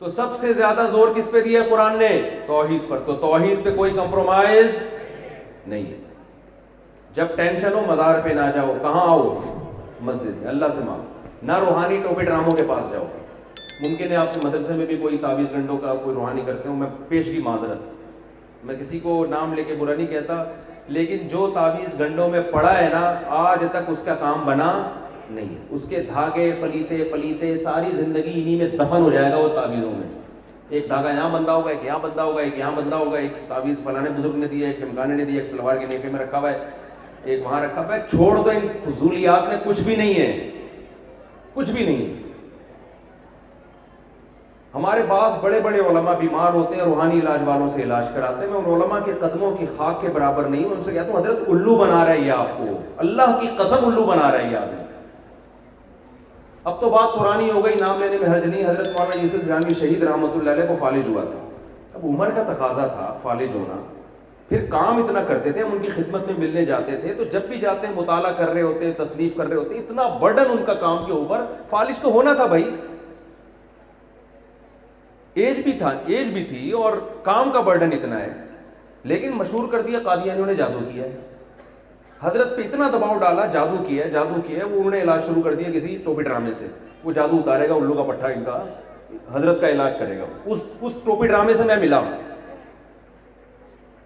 تو سب سے زیادہ زور کس پہ دیا ہے قرآن نے؟ توحید پر. تو توحید پہ کوئی کمپرومائز نہیں ہے. جب ٹینشن ہو مزار پہ نہ جاؤ, کہاں آؤ؟ مسجد میں اللہ سے مانگو. نہ روحانی ٹوپی ڈراموں کے پاس جاؤ. ممکن ہے آپ کے مدرسے میں بھی کوئی تعویذ گنڈوں کا کوئی روحانی کرتے ہوں, میں پیشگی معذرت, میں کسی کو نام لے کے برا نہیں کہتا, لیکن جو تعویذ گنڈوں میں پڑا ہے نا آج تک اس کا کام بنا نہیں ہے. اس کے دھاگے فلیتے پلیتے ساری زندگی انہی میں دفن ہو جائے گا وہ تعویذوں میں. ایک دھاگا یہاں بندھا ہوگا, ایک یہاں بندھا ہوگا, ایک یہاں بندھا ہوگا, ایک تعویذ فلانے بزرگ نے دیا, ایک ٹمکانے نے دیا, ایک سلوار کے نیفے میں رکھا ہوا ہے, ایک وہاں رکھا ہوا ہے. چھوڑ دو ان فضولیات میں, کچھ بھی نہیں ہے, کچھ بھی نہیں ہے. ہمارے بعض بڑے بڑے علماء بیمار ہوتے ہیں, روحانی علاج والوں سے علاج کراتے ہیں. میں ان علماء کے قدموں کی خاک کے برابر نہیں ہوں. ان سے کہتا ہوں حضرت الو بنا رہا ہے یہ آپ کو, اللہ کی قسم الو بنا رہا ہے یہ آدمی. اب تو بات پرانی ہو گئی, نام لینے میں حرج نہیں. حضرت مولانا یوسف گانوی شہید رحمۃ اللہ علیہ کو فالج ہوا تھا. اب عمر کا تقاضا تھا فالج ہونا, پھر کام اتنا کرتے تھے, ہم ان کی خدمت میں ملنے جاتے تھے, تو جب بھی جاتے مطالعہ کر رہے ہوتے, تصنیف کر رہے ہوتے, اتنا برڈن ان کا کام کے اوپر. فالج تو ہونا تھا بھائی, ایج بھی تھی اور کام کا برڈن اتنا ہے, لیکن مشہور کر دیا قادیانیوں نے جادو کیا ہے. حضرت پہ اتنا دباؤ ڈالا, جادو کیا ہے, وہ انہوں نے علاج شروع کر دیا کسی ٹوپی ڈرامے سے. وہ جادو اتارے گا, الو کا پٹھا ان کا, حضرت کا علاج کرے گا. اس ٹوپی ڈرامے سے میں ملا ہوں.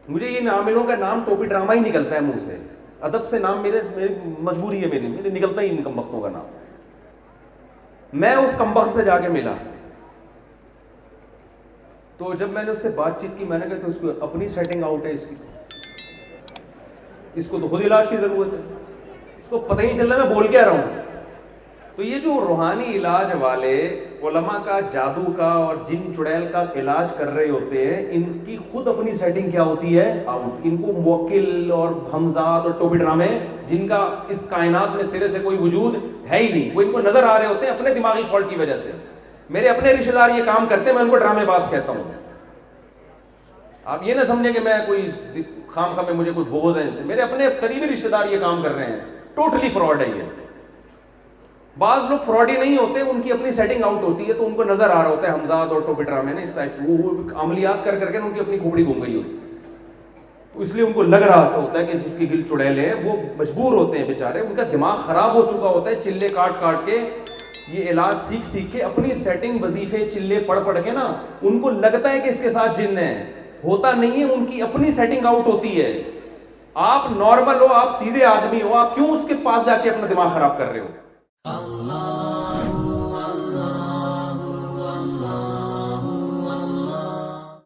مجھے یہ عاملوں کا نام ٹوپی ڈرامہ ہی نکلتا ہے منہ سے, ادب سے نام میری مجبوری ہے, میرے نکلتا ہی ان کمبختوں کا نام. میں اس کمبخت سے جا کے ملا, تو جب میں نے اس سے بات چیت کی, میں نے کہا تو اس کو اپنی سیٹنگ آؤٹ ہے, اس کو تو خود علاج کی ضرورت ہے, اس کو پتہ ہی نہیں چل رہا میں بول کیا رہا ہوں. تو یہ جو روحانی علاج والے علماء کا جادو کا اور جن چڑیل کا علاج کر رہے ہوتے ہیں, ان کی خود اپنی سیٹنگ کیا ہوتی ہے؟ آؤٹ. ان کو موکل اور ہمزاد اور ٹوپی ڈرامے جن کا اس کائنات میں سرے سے کوئی وجود ہے ہی نہیں, وہ ان کو نظر آ رہے ہوتے ہیں اپنے دماغی فالٹ کی وجہ سے. میرے اپنے رشتہ دار یہ کام کرتے ہیں, میں ان کو ڈرامے باز کہتا ہوں. آپ یہ نہ سمجھیں کہ میں کوئی خام خواہ میں مجھے کوئی بغض ہے ان سے, میرے اپنے قریبی رشتہ دار یہ کام کر رہے ہیں. ٹوٹلی فراڈ ہے یہ. بعض لوگ فراڈی نہیں ہوتے, ان کی اپنی سیٹنگ آؤٹ ہوتی ہے, تو ان کو نظر آ رہا ہوتا ہے ہمزاد اور ٹوپی ڈرامے نے اس ٹائپ وہ عملیات کر کر کے ان کی اپنی کھوپڑی گھوم گئی ہوتی ہے. تو اس لیے ان کو لگ رہا ایسا ہوتا ہے کہ جس کی گل چڑیلے ہیں وہ مجبور ہوتے ہیں بیچارے, ان کا دماغ خراب ہو چکا ہوتا ہے چلے کاٹ کاٹ کے, یہ علاج سیکھ کے اپنی سیٹنگ وظیفے چلے پڑھ کے نا, ان کو لگتا ہے کہ اس کے ساتھ جن ہے, ہوتا نہیں ہے, ان کی اپنی سیٹنگ آؤٹ ہوتی ہے. آپ نارمل ہو, آپ سیدھے آدمی ہو, آپ کیوں اس کے پاس جا کے اپنا دماغ خراب کر رہے ہو؟